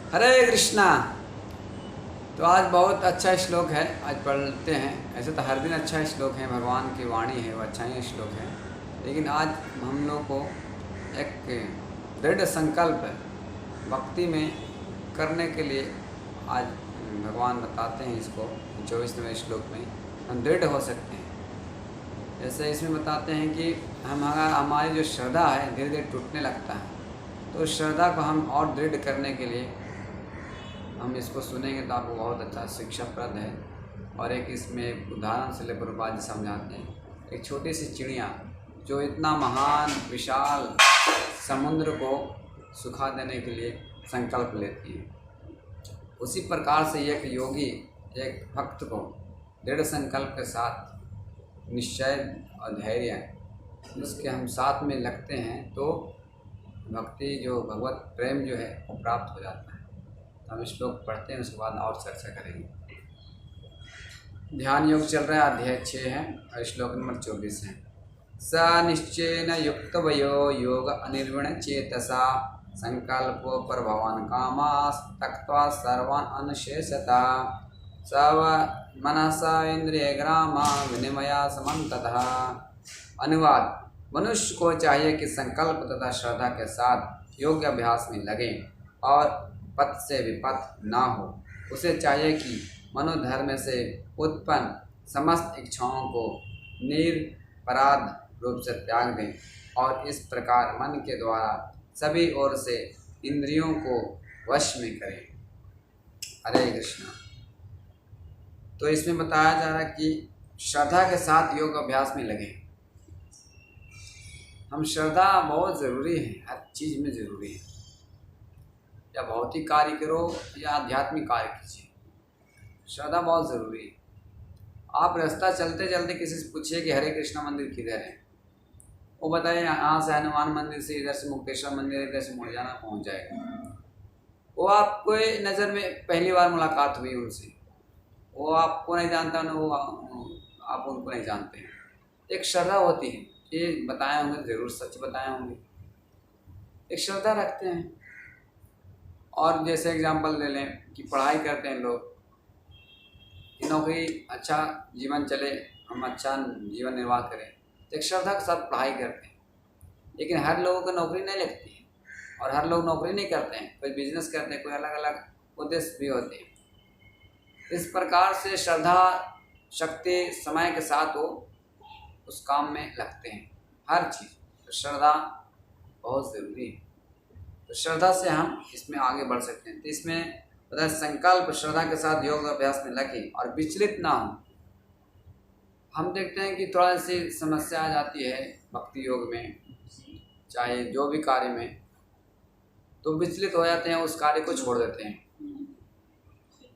हरे कृष्णा। तो आज बहुत अच्छा श्लोक है, आज पढ़ते हैं। ऐसे तो हर दिन अच्छा श्लोक है, भगवान की वाणी है, वो अच्छा ही श्लोक है। लेकिन आज हम लोग को एक दृढ़ संकल्प भक्ति में करने के लिए आज भगवान बताते हैं इसको 24वें श्लोक में हम दृढ़ हो सकते हैं। जैसे इसमें बताते हैं कि हमारी जो श्रद्धा है धीरे धीरे टूटने लगता है, तो उस श्रद्धा को हम और दृढ़ करने के लिए हम इसको सुनेंगे तो आपको बहुत अच्छा शिक्षाप्रद है। और एक इसमें एक उदाहरण से प्रभुपाद जी समझाते हैं। एक छोटी सी चिड़िया जो इतना महान विशाल समुद्र को सुखा देने के लिए संकल्प लेती है, उसी प्रकार से एक योगी एक भक्त को दृढ़ संकल्प के साथ निश्चय और धैर्य उसके हम साथ में लगते हैं तो भक्ति जो भगवत प्रेम जो है वो प्राप्त हो जाता है। हम श्लोक पढ़ते हैं, उसके बाद और चर्चा करेंगे। ध्यान योग चल रहा है, अध्याय 6 है और श्लोक नंबर 24 है। स निश्चयेन युक्त वयो योग अनिर्विण चेतसा संकल्पो प्रभवान कामास त्यक्त्वा सर्वान् अनुशेषता सव मनसा इंद्रिय ग्रामा विनिमया समन्ततः। अनुवाद: मनुष्य को चाहिए कि संकल्प तथा श्रद्धा के साथ योग अभ्यास में लगे और पथ से विपथ ना हो। उसे चाहिए कि मनोधर्म से उत्पन्न समस्त इच्छाओं को निरपराध रूप से त्याग दें और इस प्रकार मन के द्वारा सभी ओर से इंद्रियों को वश में करें। हरे कृष्णा। तो इसमें बताया जा रहा है कि श्रद्धा के साथ योग अभ्यास में लगे। हम श्रद्धा बहुत ज़रूरी है, हर चीज़ में ज़रूरी है। या भौतिक कार्य करो या आध्यात्मिक कार्य कीजिए, श्रद्धा बहुत ज़रूरी है। आप रास्ता चलते चलते किसी से पूछिए कि हरे कृष्णा मंदिर किधर है, वो बताए यहाँ से हनुमान मंदिर से, इधर से मुक्तेश्वर मंदिर, इधर से मुड़ जाना, पहुँच जाएगा। वो आपको नज़र में पहली बार मुलाकात हुई उनसे, वो आपको नहीं जानता ना वो आप उनको नहीं जानते हैं। एक श्रद्धा होती है, ये बताए होंगे ज़रूर सच बताए होंगे, एक श्रद्धा रखते हैं। और जैसे एग्जांपल ले लें कि पढ़ाई करते हैं लोग कि नौकरी अच्छा जीवन चले, हम अच्छा जीवन निर्वाह करें, तो एक श्रद्धा के साथ पढ़ाई करते हैं। लेकिन हर लोगों को नौकरी नहीं लगती है और हर लोग नौकरी नहीं करते हैं, कोई बिजनेस करते हैं, कोई अलग अलग उद्देश्य भी होते हैं। इस प्रकार से श्रद्धा शक्ति समय के साथ वो उस काम में लगते हैं, हर चीज़। तो श्रद्धा बहुत ज़रूरी है, तो श्रद्धा से हम इसमें आगे बढ़ सकते हैं। तो इसमें पता संकल्प श्रद्धा के साथ योग अभ्यास में लगे और विचलित ना हो। हम देखते हैं कि थोड़ा सी समस्या आ जाती है भक्ति योग में, चाहे जो भी कार्य में, तो विचलित हो जाते हैं, उस कार्य को छोड़ देते हैं।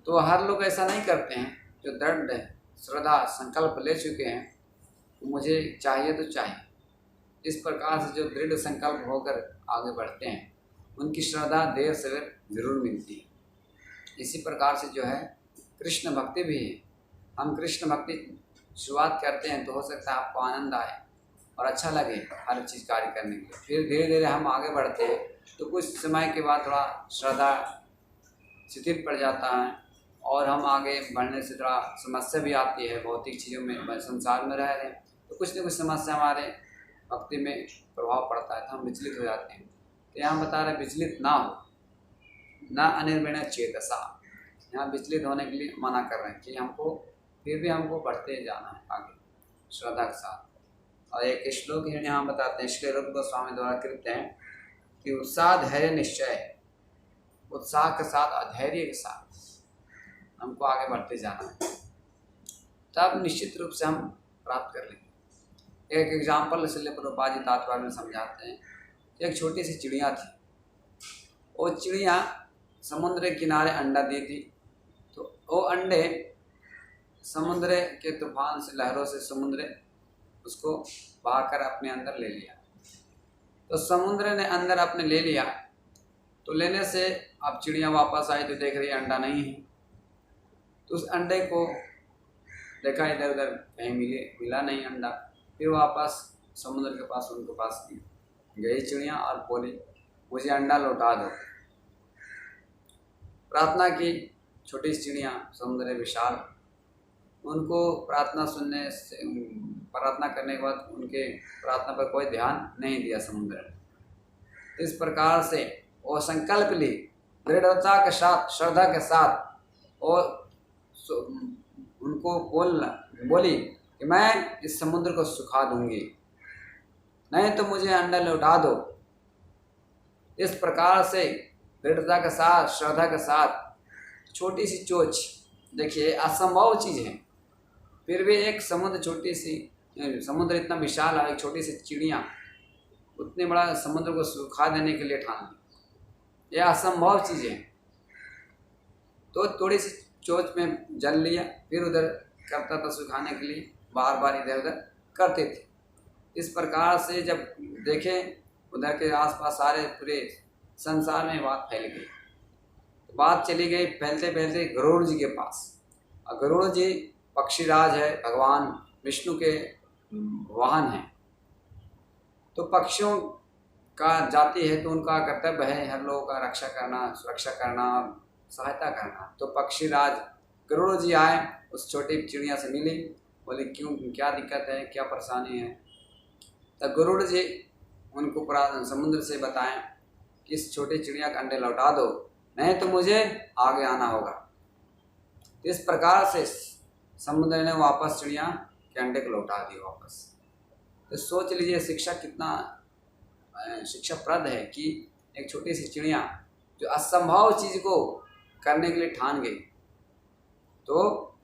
तो हर लोग ऐसा नहीं करते हैं। जो दृढ़ श्रद्धा संकल्प ले चुके हैं तो मुझे चाहिए तो चाहिए, इस प्रकार से जो दृढ़ संकल्प होकर आगे बढ़ते हैं उनकी श्रद्धा देर सवेर जरूर मिलती है। इसी प्रकार से जो है कृष्ण भक्ति भी है। हम कृष्ण भक्ति शुरुआत करते हैं तो हो सकता है आपको आनंद आए और अच्छा लगे हर चीज़ कार्य करने के लिए। फिर धीरे धीरे हम आगे बढ़ते हैं तो कुछ समय के बाद थोड़ा श्रद्धा शिथिल पड़ जाता है और हम आगे बढ़ने से थोड़ा समस्या भी आती है। भौतिक चीज़ों में संसार में रह रहे हैं तो कुछ न कुछ समस्या हमारे भक्ति में प्रभाव पड़ता है, तो हम विचलित हो जाते हैं। तो यहाँ बता रहे विचलित ना हो, ना अनिर्विण चेतसा। यहाँ विचलित होने के लिए मना कर रहे हैं कि हमको फिर भी हमको बढ़ते जाना है आगे श्रद्धा के साथ। और एक श्लोक यहाँ बताते हैं, श्री रूप गोस्वामी द्वारा कृत हैं कि उत्साह धैर्य निश्चय, उत्साह के साथ अधैर्य के साथ हमको आगे बढ़ते जाना है, तब निश्चित रूप से हम प्राप्त कर लेंगे। एक एग्जाम्पल इसलिए प्रभुपाद जी तात्पर्य में समझाते हैं। एक छोटी सी चिड़िया थी, वो चिड़िया समुद्र के किनारे अंडा दी थी, तो वो अंडे समुद्र के तूफान से, लहरों से समुद्र उसको बहाकर अपने अंदर ले लिया। तो समुद्र ने अंदर अपने ले लिया, तो लेने से अब चिड़िया वापस आई तो देख रही अंडा नहीं है। तो उस अंडे को देखा, इधर उधर कहीं मिला नहीं अंडा। फिर वापस समुद्र के पास उनके पास गई चिड़िया और बोली मुझे अंडा लौटा दो। प्रार्थना की, छोटी चिड़िया समुद्र विशाल, उनको प्रार्थना सुनने से, प्रार्थना करने के बाद उनके प्रार्थना पर कोई ध्यान नहीं दिया समुद्र ने। इस प्रकार से वो संकल्प ली दृढ़ता के साथ, श्रद्धा के साथ, और उनको बोली कि मैं इस समुद्र को सुखा दूंगी, नहीं तो मुझे अंडा लौटा दो। इस प्रकार से दृढ़ता के साथ, श्रद्धा के साथ, छोटी सी चोंच, देखिए असंभव चीज़ है, फिर भी एक समुद्र, छोटी सी समुद्र इतना विशाल है, एक छोटी सी चिड़िया उतने बड़ा समुद्र को सुखा देने के लिए ठान ली। यह असंभव चीज़ है। तो थोड़ी सी चोंच में जल लिया, फिर उधर करता था सुखाने के लिए, बार बार इधर उधर करते थे। इस प्रकार से जब देखें उधर के आसपास सारे पूरे संसार में बात फैल गई। तो बात चली गई फैलते फैलते गरुड़ जी के पास। और गरुड़ जी पक्षीराज है, भगवान विष्णु के वाहन हैं। तो पक्षियों का जाति है तो उनका कर्तव्य है हर लोगों का रक्षा करना, सुरक्षा करना, सहायता करना। तो पक्षीराज गरुड़ जी आए, उस छोटी चिड़िया से मिली, बोले क्यों, क्या दिक्कत है, क्या परेशानी है। तो गरुड़ जी उनको समुद्र से बताएं कि इस छोटी चिड़िया का अंडे लौटा दो, नहीं तो मुझे आगे आना होगा। इस प्रकार से समुद्र ने वापस चिड़िया के अंडे को लौटा दिया वापस। तो सोच लीजिए शिक्षा कितना शिक्षाप्रद है कि एक छोटी सी चिड़िया जो असंभव चीज़ को करने के लिए ठान गई, तो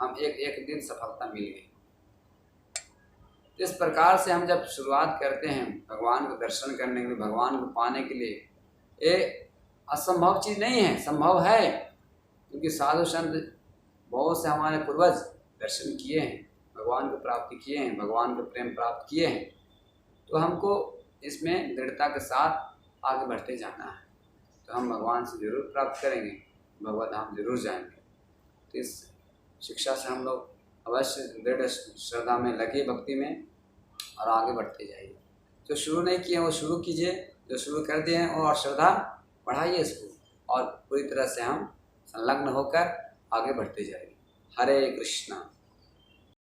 हम एक दिन सफलता मिल गई। इस प्रकार से हम जब शुरुआत करते हैं भगवान को दर्शन करने के लिए, भगवान को पाने के लिए, ये असंभव चीज़ नहीं है, संभव है। क्योंकि साधु संत बहुत से हमारे पूर्वज दर्शन किए हैं, भगवान को प्राप्ति किए हैं, भगवान को प्रेम प्राप्त किए हैं। तो हमको इसमें दृढ़ता के साथ आगे बढ़ते जाना है, तो हम भगवान से जरूर प्राप्त करेंगे, भगवत धाम जरूर जाएंगे। तो इस शिक्षा से हम लोग अवश्य दृढ़ श्रद्धा में लगे, भक्ति में, और आगे बढ़ते जाइए। जो शुरू नहीं किए वो शुरू कीजिए, जो शुरू कर दिए हैं और श्रद्धा बढ़ाइए इसको, और पूरी तरह से हम संलग्न होकर आगे बढ़ते जाइए। हरे कृष्णा।